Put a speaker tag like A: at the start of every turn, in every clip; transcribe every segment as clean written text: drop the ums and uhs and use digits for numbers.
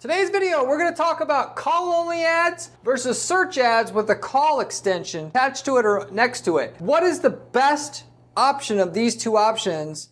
A: Today's video, we're going to talk about call-only ads versus search ads with a call extension attached to it or next to it. What is the best option of these two options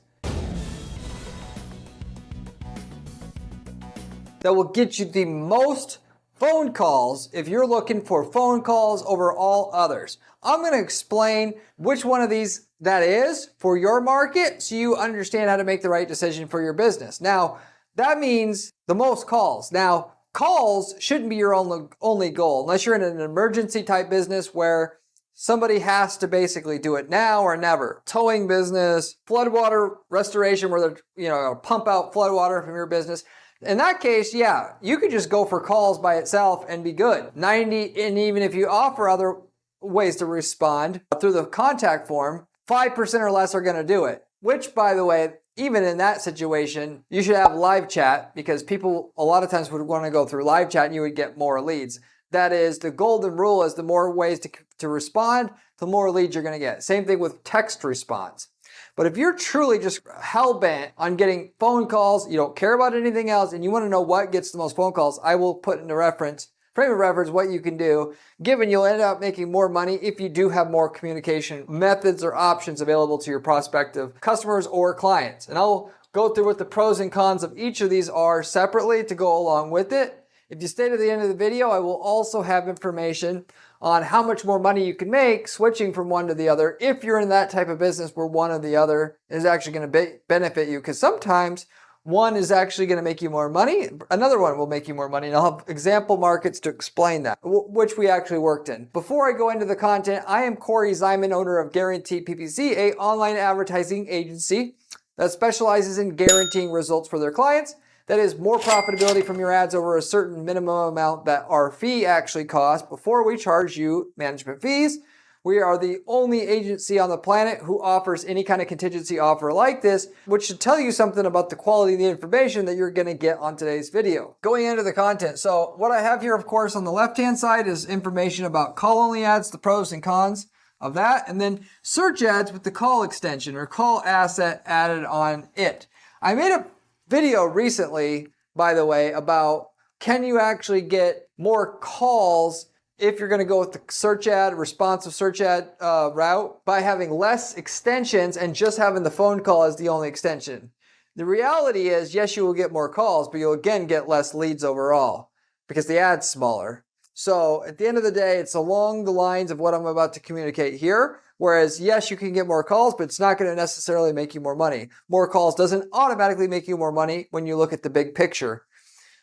A: that will get you the most phone calls if you're looking for phone calls over all others? I'm going to explain which one of these that is for your market so you understand how to make the right decision for your business. Now, that means the most calls. Now, calls shouldn't be your only goal unless you're in an emergency type business where somebody has to basically do it now or never. Towing business, floodwater restoration where they're pump out floodwater from your business. In that case, yeah, you could just go for calls by itself and be good. And even if you offer other ways to respond through the contact form, 5% or less are going to do it. Which, by the way, even in that situation, you should have live chat because people a lot of times would want to go through live chat and you would get more leads. That is, the golden rule is the more ways to respond, the more leads you're going to get. Same thing with text response. But if you're truly just hell-bent on getting phone calls, you don't care about anything else, and you want to know what gets the most phone calls, I will put in a frame of reference what you can do, given you'll end up making more money if you do have more communication methods or options available to your prospective customers or clients. And I'll go through what the pros and cons of each of these are separately to go along with it. If you stay to the end of the video, I will also have information on how much more money you can make switching from one to the other if you're in that type of business where one or the other is actually going to benefit you. Because sometimes one is actually going to make you more money. Another one will make you more money. And I'll have example markets to explain that, which we actually worked in. Before I go into the content, I am Corey Zyman, owner of Guaranteed PPC, a online advertising agency that specializes in guaranteeing results for their clients. That is more profitability from your ads over a certain minimum amount that our fee actually costs before we charge you management fees. We are the only agency on the planet who offers any kind of contingency offer like this, which should tell you something about the quality of the information that you're going to get on today's video. Going into the content. So what I have here, of course, on the left-hand side is information about call-only ads, the pros and cons of that, and then search ads with the call extension or call asset added on it. I made a video recently, by the way, about can you actually get more calls if you're going to go with the search ad, responsive search ad route by having less extensions and just having the phone call as the only extension. The reality is, yes, you will get more calls, but you'll again get less leads overall because the ad's smaller. So at the end of the day, it's along the lines of what I'm about to communicate here. Whereas, yes, you can get more calls, but it's not going to necessarily make you more money. More calls doesn't automatically make you more money when you look at the big picture.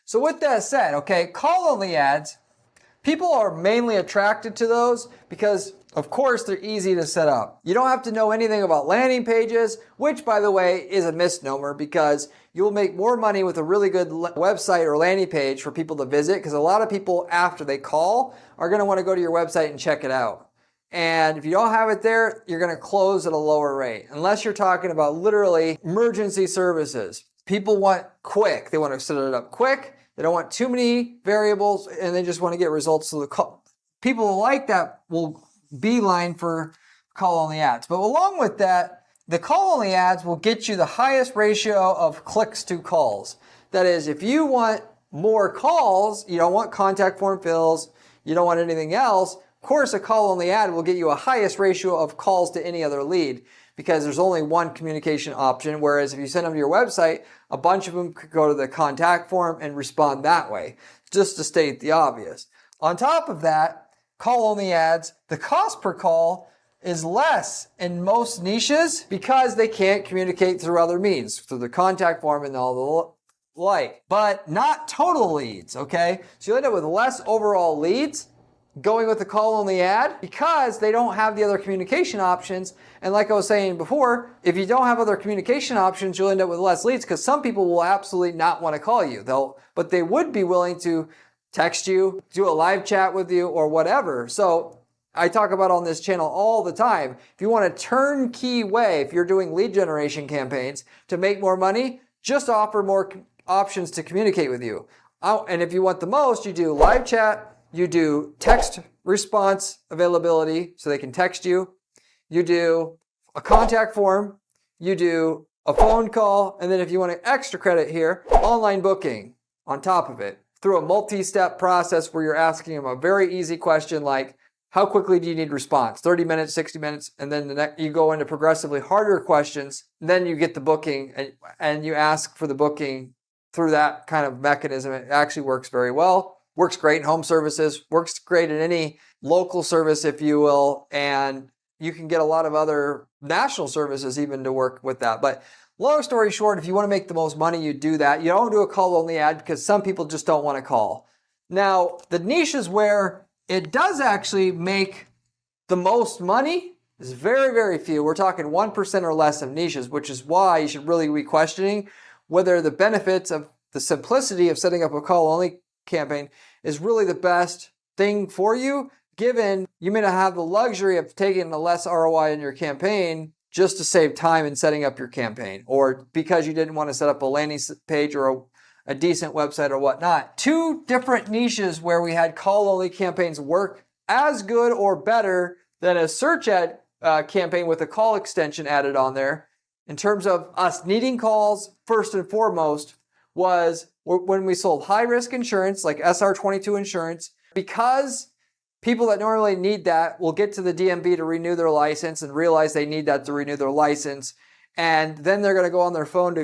A: So with that said, okay, call-only ads, people are mainly attracted to those because, of course, they're easy to set up. You don't have to know anything about landing pages, which, by the way, is a misnomer because you'll make more money with a really good website or landing page for people to visit because a lot of people, after they call, are going to want to go to your website and check it out. And if you don't have it there, you're going to close at a lower rate. Unless you're talking about literally emergency services. People want quick. They want to set it up quick. They don't want too many variables, and they just want to get results. So people like that will beeline for call-only ads. But along with that, the call-only ads will get you the highest ratio of clicks to calls. That is, if you want more calls, you don't want contact form fills, you don't want anything else, of course, a call-only ad will get you a highest ratio of calls to any other lead because there's only one communication option, whereas if you send them to your website, a bunch of them could go to the contact form and respond that way, just to state the obvious. On top of that, call-only ads, the cost per call is less in most niches because they can't communicate through other means, through the contact form and all the like, but not total leads, okay? So you end up with less overall leads going with the call-only ad because they don't have the other communication options. And like I was saying before, if you don't have other communication options, you'll end up with less leads because some people will absolutely not want to call you. But they would be willing to text you, do a live chat with you, or whatever. So I talk about on this channel all the time. If you want a turnkey way, if you're doing lead generation campaigns to make more money, just offer more options to communicate with you. And if you want the most, you do live chat, you do text response availability so they can text you. You do a contact form. You do a phone call. And then if you want an extra credit here, online booking on top of it. through a multi-step process where you're asking them a very easy question like, how quickly do you need response? 30 minutes, 60 minutes, and then you go into progressively harder questions. Then you get the booking and you ask for the booking through that kind of mechanism. It actually works very well. Works great in home services, works great in any local service, if you will, and you can get a lot of other national services even to work with that. But long story short, if you want to make the most money, you do that. You don't do a call-only ad because some people just don't want to call. Now, the niches where it does actually make the most money is very, very few. We're talking 1% or less of niches, which is why you should really be questioning whether the benefits of the simplicity of setting up a call-only campaign is really the best thing for you, given you may not have the luxury of taking a less ROI in your campaign just to save time in setting up your campaign, or because you didn't want to set up a landing page or a decent website or whatnot. Two different niches where we had call-only campaigns work as good or better than a search ad campaign with a call extension added on there. In terms of us needing calls, first and foremost, was when we sold high-risk insurance like SR22 insurance, because people that normally need that will get to the DMV to renew their license and realize they need that to renew their license. And then they're going to go on their phone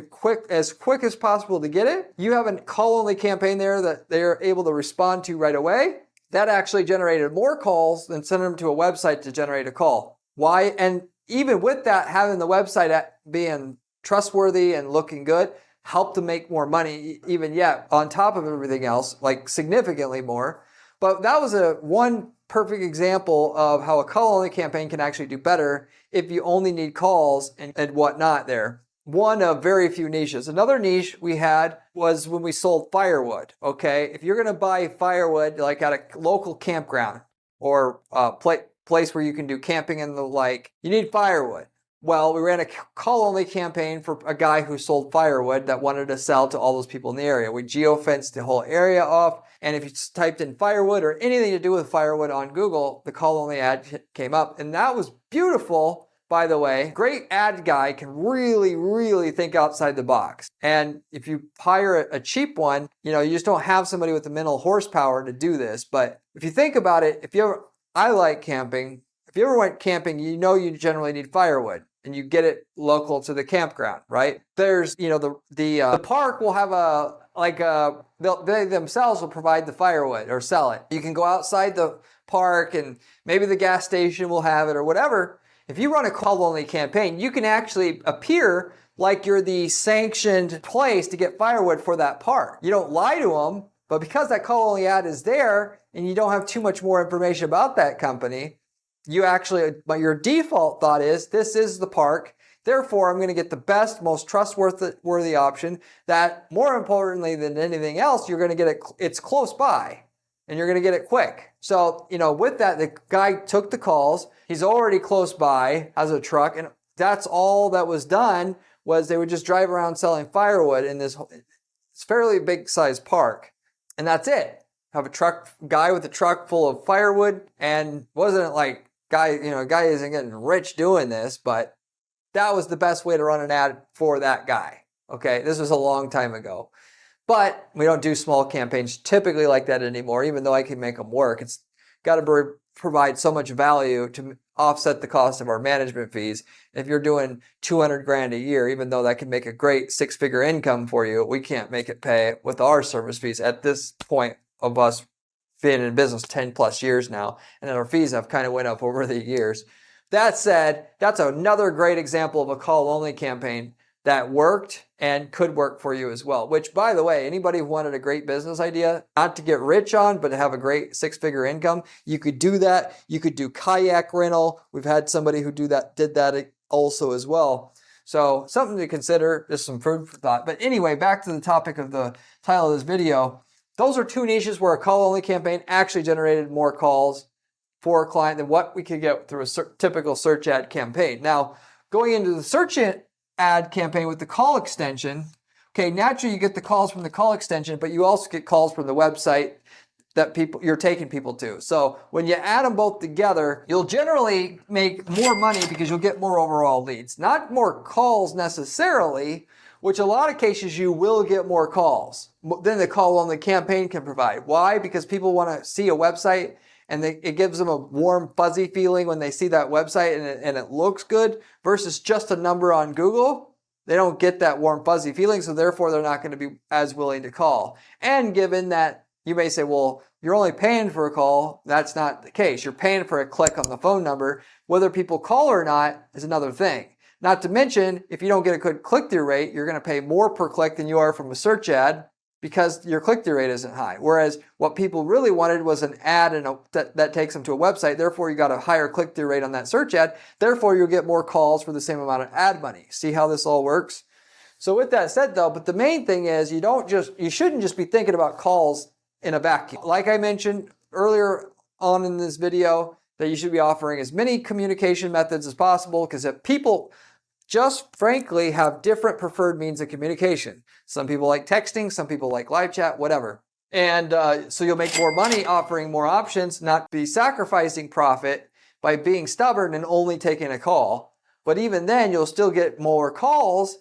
A: as quick as possible to get it. You have a call-only campaign there that they're able to respond to right away. That actually generated more calls than sending them to a website to generate a call. Why? And even with that, having the website being trustworthy and looking good helped to make more money even yet on top of everything else, like significantly more. But that was one perfect example of how a call-only campaign can actually do better if you only need calls and whatnot there. One of very few niches. Another niche we had was when we sold firewood, okay? If you're going to buy firewood like at a local campground or a place where you can do camping and the like, you need firewood. Well, we ran a call-only campaign for a guy who sold firewood that wanted to sell to all those people in the area. We geo-fenced the whole area off, and if you typed in firewood or anything to do with firewood on Google, the call-only ad came up, and that was beautiful, by the way. Great ad guy can really, really think outside the box. And if you hire a cheap one, you just don't have somebody with the mental horsepower to do this. But if you think about it, I like camping. If you ever went camping, you generally need firewood. And you get it local to the campground, right? There's, the park will have they themselves will provide the firewood or sell it. You can go outside the park and maybe the gas station will have it or whatever. If you run a call-only campaign, you can actually appear like you're the sanctioned place to get firewood for that park. You don't lie to them, but because that call-only ad is there and you don't have too much more information about that company, but your default thought is, this is the park, therefore I'm going to get the best, most trustworthy option that, more importantly than anything else, you're going to get it's close by, and you're going to get it quick. So, with that, the guy took the calls, he's already close by, has a truck, and that's all that was done, was they would just drive around selling firewood in this fairly big-sized park, and that's it. Have a guy with a truck full of firewood, and wasn't like, guy isn't getting rich doing this, but that was the best way to run an ad for that guy. Okay, this was a long time ago. But we don't do small campaigns typically like that anymore, even though I can make them work. It's got to provide so much value to offset the cost of our management fees. If you're doing $200,000 a year, even though that can make a great six-figure income for you, we can't make it pay with our service fees at this point of us been in business 10 plus years now, and our fees have kind of went up over the years. That said, that's another great example of a call-only campaign that worked and could work for you as well. Which, by the way, anybody who wanted a great business idea, not to get rich on, but to have a great six-figure income, you could do that. You could do kayak rental. We've had somebody who did that also as well. So something to consider, just some food for thought. But anyway, back to the topic of the title of this video. Those are two niches where a call-only campaign actually generated more calls for a client than what we could get through a typical search ad campaign. Now, going into the search ad campaign with the call extension, okay, naturally you get the calls from the call extension, but you also get calls from the website that you're taking people to. So when you add them both together, you'll generally make more money because you'll get more overall leads. Not more calls necessarily, which a lot of cases you will get more calls. than the call-only campaign can provide. Why? Because people want to see a website and it gives them a warm, fuzzy feeling when they see that website and it looks good versus just a number on Google. They don't get that warm, fuzzy feeling, so therefore they're not going to be as willing to call. And given that you may say, well, you're only paying for a call, that's not the case. You're paying for a click on the phone number. Whether people call or not is another thing. Not to mention, if you don't get a good click-through rate, you're going to pay more per click than you are from a search ad because your click-through rate isn't high. Whereas what people really wanted was an ad that takes them to a website. Therefore, you got a higher click-through rate on that search ad. Therefore, you'll get more calls for the same amount of ad money. See how this all works? So with that said, though, but the main thing is you shouldn't just be thinking about calls in a vacuum. Like I mentioned earlier on in this video, that you should be offering as many communication methods as possible because if people just frankly have different preferred means of communication. Some people like texting, some people like live chat, whatever. And so you'll make more money offering more options, not be sacrificing profit by being stubborn and only taking a call. But even then, you'll still get more calls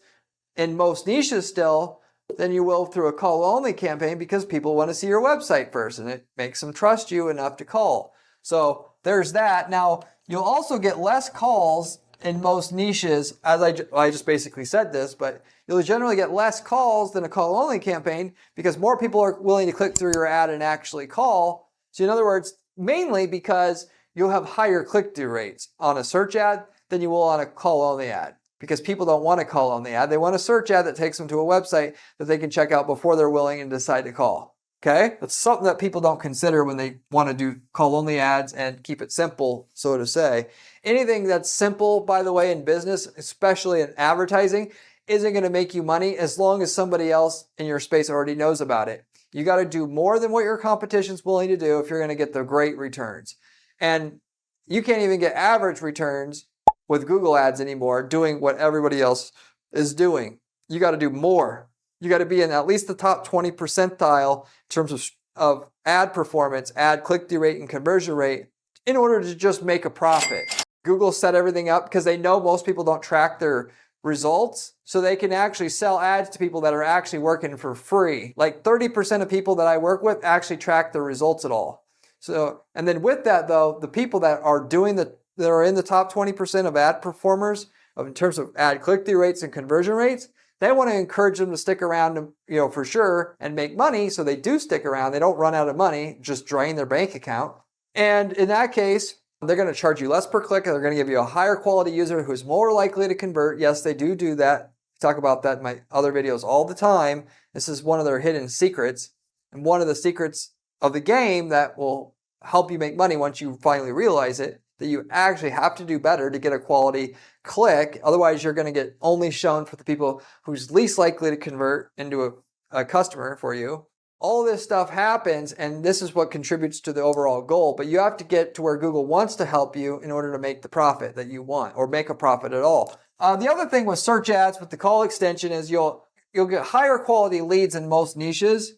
A: in most niches still than you will through a call-only campaign because people want to see your website first and it makes them trust you enough to call. So there's that. Now, you'll also get less calls in most niches, as I just basically said this, but you'll generally get less calls than a call-only campaign because more people are willing to click through your ad and actually call. So in other words, mainly because you'll have higher click-through rates on a search ad than you will on a call-only ad because people don't want a call-only ad. They want a search ad that takes them to a website that they can check out before they're willing and decide to call. Okay? That's something that people don't consider when they want to do call-only ads and keep it simple, so to say. Anything that's simple, by the way, in business, especially in advertising, isn't going to make you money as long as somebody else in your space already knows about it. You got to do more than what your competition's willing to do if you're going to get the great returns. And you can't even get average returns with Google ads anymore doing what everybody else is doing. You got to do more. You got to be in at least the top 20 percentile in terms of ad performance, ad click-through rate, and conversion rate in order to just make a profit. Google set everything up because they know most people don't track their results, so they can actually sell ads to people that are actually working for free. Like 30% of people that I work with actually track their results at all. So, and then with that though, the people that are that are in the top 20% of ad performers in terms of ad click-through rates and conversion rates, they want to encourage them to stick around, for sure, and make money. So they do stick around. They don't run out of money, just drain their bank account. And in that case, they're going to charge you less per click. And they're going to give you a higher quality user who's more likely to convert. Yes, they do that. I talk about that in my other videos all the time. This is one of their hidden secrets. And one of the secrets of the game that will help you make money once you finally realize it, that you actually have to do better to get a quality click. Otherwise, you're going to get only shown for the people who's least likely to convert into a customer for you. All this stuff happens, and this is what contributes to the overall goal. But you have to get to where Google wants to help you in order to make the profit that you want, or make a profit at all. The other thing with search ads with the call extension is you'll get higher quality leads in most niches in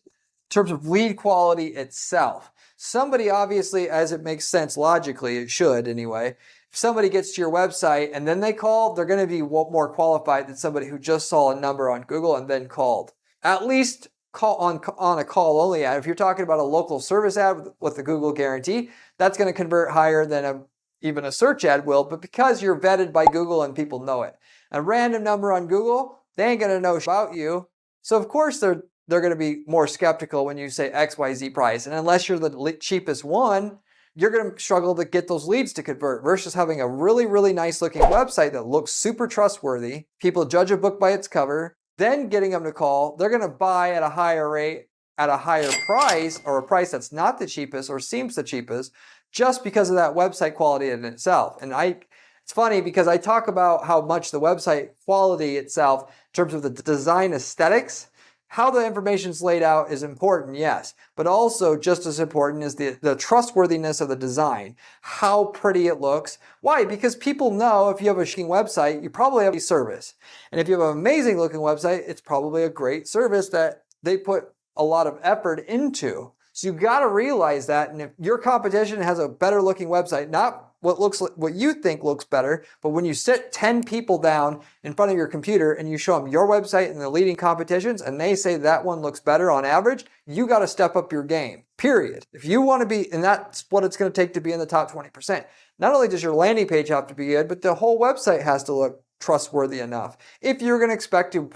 A: terms of lead quality itself. Somebody obviously, as it makes sense logically, it should anyway, if somebody gets to your website and then they call, they're going to be more qualified than somebody who just saw a number on Google and then called. At least call on a call-only ad. If you're talking about a local service ad with the Google guarantee, that's going to convert higher than even a search ad will, but because you're vetted by Google and people know it. A random number on Google, they ain't going to know about you. So of course they're going to be more skeptical when you say XYZ price. And unless you're the cheapest one, you're going to struggle to get those leads to convert versus having a really, really nice looking website that looks super trustworthy. People judge a book by its cover, then getting them to call. They're going to buy at a higher rate, at a higher price, or a price that's not the cheapest or seems the cheapest just because of that website quality in itself. And it's funny because I talk about how much the website quality itself in terms of the design aesthetics. How the information's laid out is important, yes, but also just as important is the trustworthiness of the design, how pretty it looks. Why? Because people know if you have a shitty website, you probably have a service. And if you have an amazing looking website, it's probably a great service that they put a lot of effort into. So you got to realize that, and if your competition has a better looking website, not what you think looks better, but when you sit 10 people down in front of your computer and you show them your website and the leading competitions and they say that one looks better on average, you got to step up your game. Period. If you want to be, and that's what it's going to take to be in the top 20%. Not only does your landing page have to be good, but the whole website has to look trustworthy enough if you're going to expect to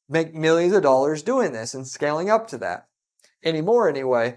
A: make millions of dollars doing this and scaling up to that anymore anyway.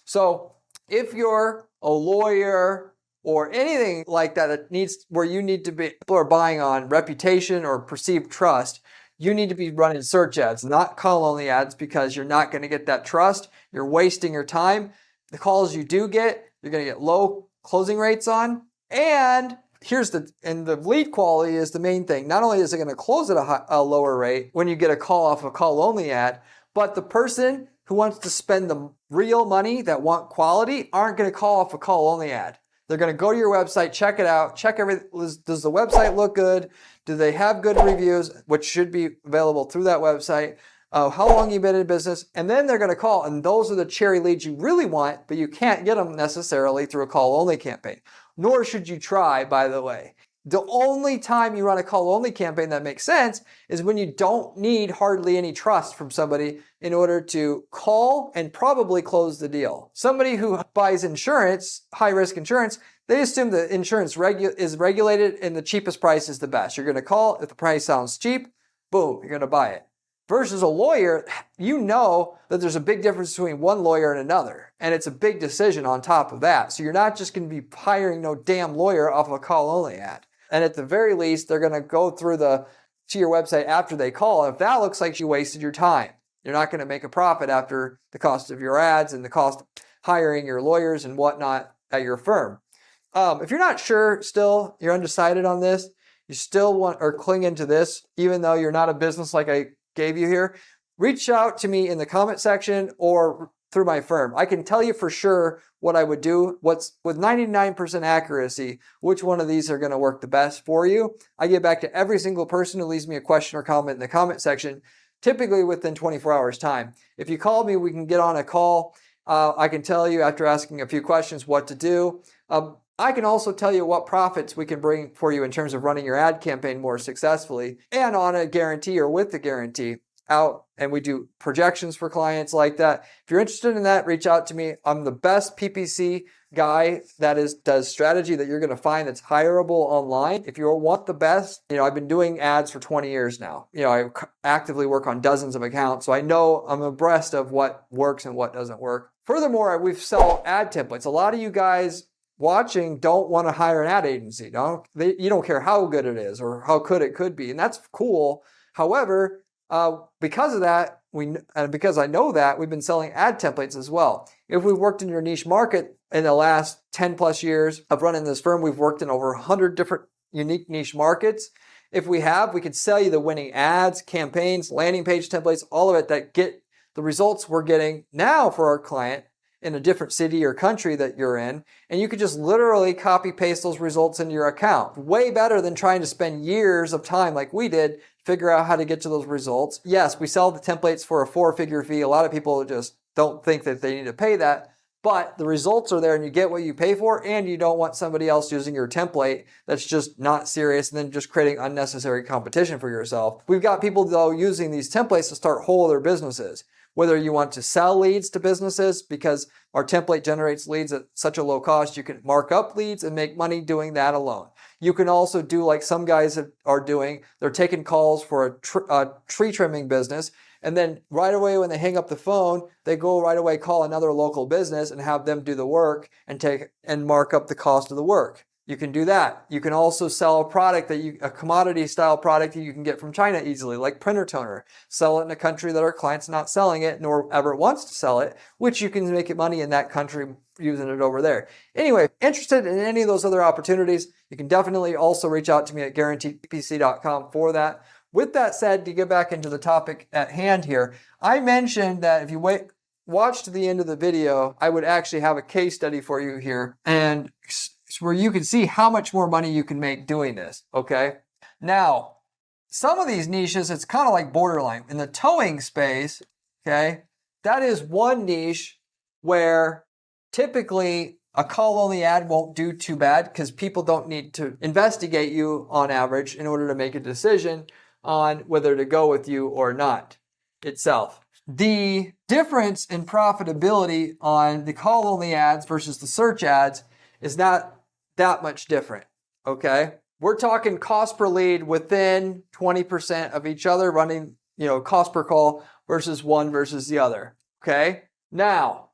A: So if you're a lawyer or anything like that where you need to be, people are buying on reputation or perceived trust, you need to be running search ads, not call only ads, because you're not going to get that trust. You're wasting your time. The calls you do get, you're going to get low closing rates on. And the lead quality is the main thing. Not only is it going to close at a lower rate when you get a call off a call only ad, but the person who wants to spend the real money that want quality aren't going to call off a call only ad. They're going to go to your website, check it out, check everything. Does the website look good? Do they have good reviews, which should be available through that website? How long you've been in business? And then they're going to call, and those are the cherry leads you really want, but you can't get them necessarily through a call only campaign. Nor should you try, by the way. The only time you run a call-only campaign that makes sense is when you don't need hardly any trust from somebody in order to call and probably close the deal. Somebody who buys insurance, high-risk insurance, they assume the insurance is regulated and the cheapest price is the best. You're going to call, if the price sounds cheap, boom, you're going to buy it. Versus a lawyer, you know that there's a big difference between one lawyer and another. And it's a big decision on top of that. So you're not just going to be hiring no damn lawyer off of a call-only ad. And at the very least, they're going to go through to your website after they call. And if that looks like you wasted your time, you're not going to make a profit after the cost of your ads and the cost of hiring your lawyers and whatnot at your firm. If you're not sure still, you're undecided on this, you still want or cling into this, even though you're not a business like I gave you here, reach out to me in the comment section or through my firm. I can tell you for sure what I would do, what's with 99% accuracy, which one of these are going to work the best for you. I get back to every single person who leaves me a question or comment in the comment section, typically within 24 hours time. If you call me, we can get on a call. I can tell you after asking a few questions what to do. I can also tell you what profits we can bring for you in terms of running your ad campaign more successfully and on a guarantee or with the guarantee out. And we do projections for clients like that. If you're interested in that, reach out to me. I'm the best PPC guy that does strategy that you're going to find that's hireable online. If you want the best, I've been doing ads for 20 years now. I actively work on dozens of accounts, so I know I'm abreast of what works and what doesn't work. Furthermore, we sell ad templates. A lot of you guys watching don't want to hire an ad agency. You don't care how good it is or how good it could be, and that's cool. However, because of that, because I know that, we've been selling ad templates as well. If we've worked in your niche market in the last 10 plus years of running this firm, we've worked in over 100 different unique niche markets. If we have, we could sell you the winning ads, campaigns, landing page templates, all of it that get the results we're getting now for our client in a different city or country that you're in, and you could just literally copy paste those results into your account. Way better than trying to spend years of time like we did, figure out how to get to those results. Yes, we sell the templates for a 4-figure fee. A lot of people just don't think that they need to pay that, but the results are there and you get what you pay for, and you don't want somebody else using your template that's just not serious and then just creating unnecessary competition for yourself. We've got people though using these templates to start whole other businesses. Whether you want to sell leads to businesses because our template generates leads at such a low cost, you can mark up leads and make money doing that alone. You can also do like some guys are doing, they're taking calls for a tree trimming business, and then right away when they hang up the phone, they go right away call another local business and have them do the work and mark up the cost of the work. You can do that. You can also sell a commodity style product that you can get from China easily, like printer toner. Sell it in a country that our client's not selling it nor ever wants to sell it, which you can make money in that country using it over there. Anyway, interested in any of those other opportunities, you can definitely also reach out to me at guaranteedppc.com for that. With that said, to get back into the topic at hand here, I mentioned that if you watch to the end of the video, I would actually have a case study for you here, and where you can see how much more money you can make doing this, okay? Now, some of these niches, it's kind of like borderline. In the towing space, okay, that is one niche where typically A call-only ad won't do too bad because people don't need to investigate you on average in order to make a decision on whether to go with you or not itself. The difference in profitability on the call-only ads versus the search ads is not that much different, okay? We're talking cost per lead within 20% of each other, running, cost per call versus one versus the other, okay? Now,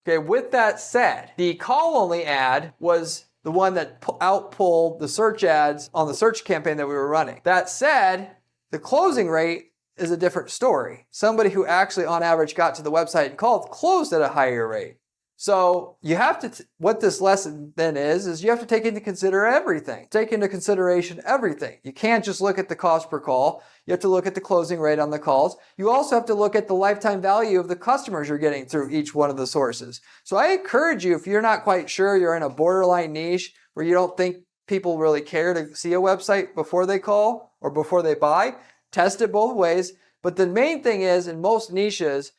A: with that said, the call-only ad was the one that outpulled the search ads on the search campaign that we were running. That said, the closing rate is a different story. Somebody who actually on average got to the website and closed at a higher rate. So you have to, what this lesson then is you have to take into consideration everything. You can't just look at the cost per call. You have to look at the closing rate on the calls. You also have to look at the lifetime value of the customers you're getting through each one of the sources. So I encourage you, if you're not quite sure, you're in a borderline niche where you don't think people really care to see a website before they call or before they buy, test it both ways. But the main thing is, in most niches,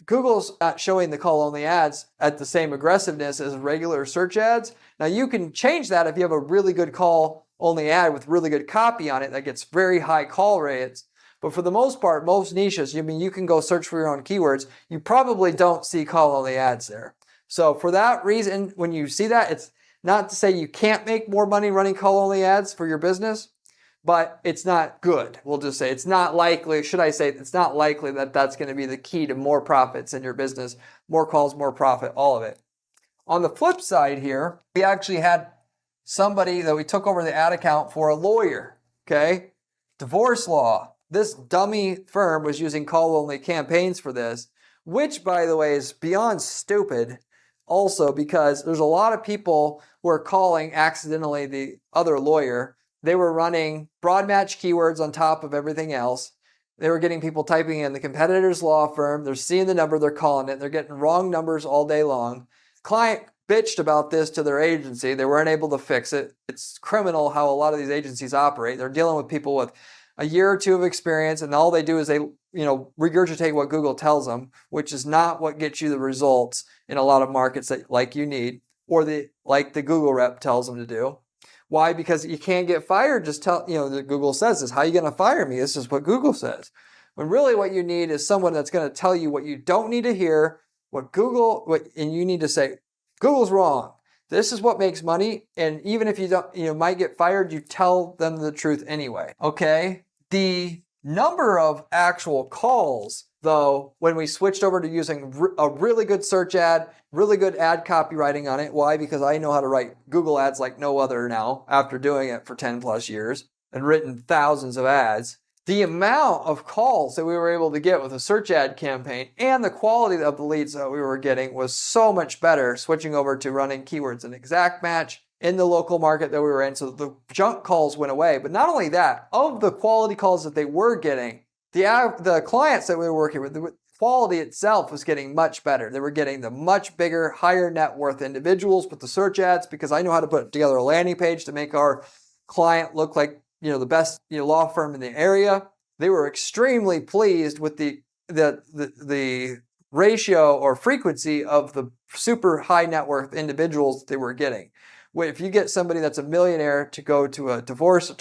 A: Google's not showing the call-only ads at the same aggressiveness as regular search ads. Now you can change that if you have a really good call-only ad with really good copy on it that gets very high call rates. But for the most part, most niches, you can go search for your own keywords. You probably don't see call-only ads there. So for that reason, when you see that, it's not to say you can't make more money running call-only ads for your business, but it's not good. We'll just say it's not likely, it's not likely that that's going to be the key to more profits in your business. More calls, more profit, all of it. On the flip side here, we actually had somebody that we took over the ad account for, a lawyer, okay? Divorce law. This dummy firm was using call-only campaigns for this, which, by the way, is beyond stupid also, because there's a lot of people who are calling accidentally the other lawyer. They were running broad match keywords on top of everything else. They were getting people typing in the competitor's law firm. They're seeing the number, they're calling it. They're getting wrong numbers all day long. Client bitched about this to their agency. They weren't able to fix it. It's criminal how a lot of these agencies operate. They're dealing with people with a year or two of experience, and all they do is they regurgitate what Google tells them, which is not what gets you the results in a lot of markets that like you need, or like the Google rep tells them to do. Why? Because you can't get fired. Just tell, that Google says this. How are you going to fire me? This is what Google says. When really what you need is someone that's going to tell you what you don't need to hear, and you need to say, Google's wrong. This is what makes money. And even if you don't, might get fired, you tell them the truth anyway. Okay. The number of actual calls, though, when we switched over to using a really good search ad, really good ad copywriting on it. Why? Because I know how to write Google ads like no other now, after doing it for 10 plus years and written thousands of ads. The amount of calls that we were able to get with a search ad campaign and the quality of the leads that we were getting was so much better switching over to running keywords and exact match in the local market that we were in. So the junk calls went away. But not only that, of the quality calls that they were getting, the clients that we were working with, the quality itself was getting much better. They were getting the much bigger, higher net worth individuals with the search ads, because I know how to put together a landing page to make our client look like the best law firm in the area. They were extremely pleased with the ratio or frequency of the super high net worth individuals they were getting. If you get somebody that's a millionaire to go to a divorce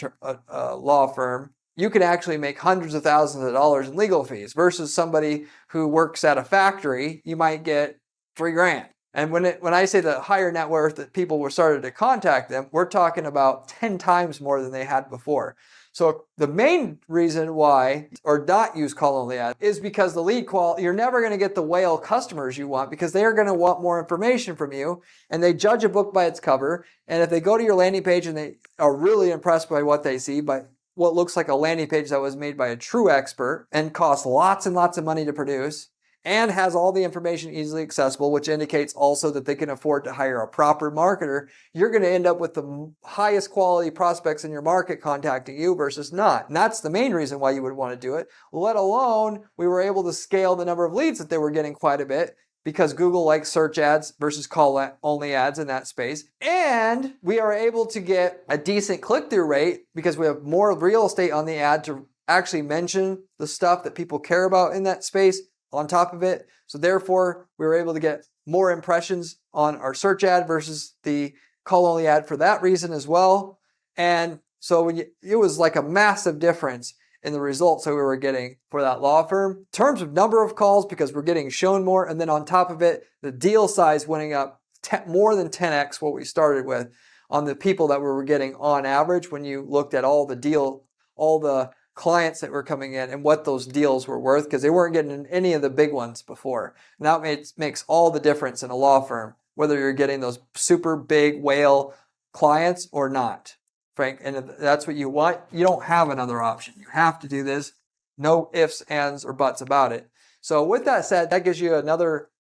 A: law firm, you can actually make hundreds of thousands of dollars in legal fees, versus somebody who works at a factory, you might get $3,000. And when I say the higher net worth that people were started to contact them, we're talking about 10 times more than they had before. So the main reason why, or not use call-only ads, is because the lead quality, you're never going to get the whale customers you want, because they are going to want more information from you, and they judge a book by its cover. And if they go to your landing page and they are really impressed by what they see, by what looks like a landing page that was made by a true expert and costs lots and lots of money to produce, and has all the information easily accessible, which indicates also that they can afford to hire a proper marketer, you're going to end up with the highest quality prospects in your market contacting you versus not. And that's the main reason why you would want to do it. Let alone, we were able to scale the number of leads that they were getting quite a bit, because Google likes search ads versus call-only ads in that space. And we are able to get a decent click-through rate because we have more real estate on the ad to actually mention the stuff that people care about in that space on top of it. So therefore, we were able to get more impressions on our search ad versus the call only ad for that reason as well. And so it was like a massive difference in the results that we were getting for that law firm. In terms of number of calls, because we're getting shown more, and then on top of it, the deal size winning up more than 10x what we started with on the people that we were getting on average when you looked at all the clients that were coming in and what those deals were worth, because they weren't getting any of the big ones before. And that makes all the difference in a law firm, whether you're getting those super big whale clients or not, Frank. And if that's what you want, you don't have another option. You have to do this. No ifs, ands, or buts about it. So with that said, that gives you another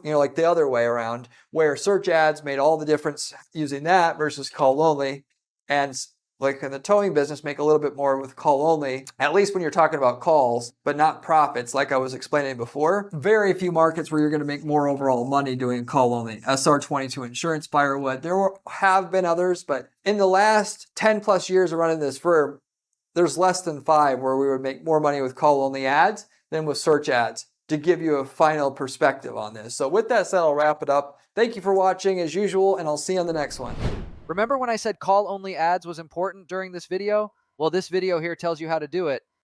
A: like the other way around, where search ads made all the difference using that versus call only. And like in the towing business, make a little bit more with call only, at least when you're talking about calls, but not profits, like I was explaining before. Very few markets where you're going to make more overall money doing call only. SR22 insurance buyer would. Have been others, but in the last 10 plus years of running this firm, there's less than 5 where we would make more money with call only ads than with search ads, to give you a final perspective on this. So with that said, I'll wrap it up. Thank you for watching as usual, and I'll see you on the next one.
B: Remember when I said call only ads was important during this video? Well, this video here tells you how to do it.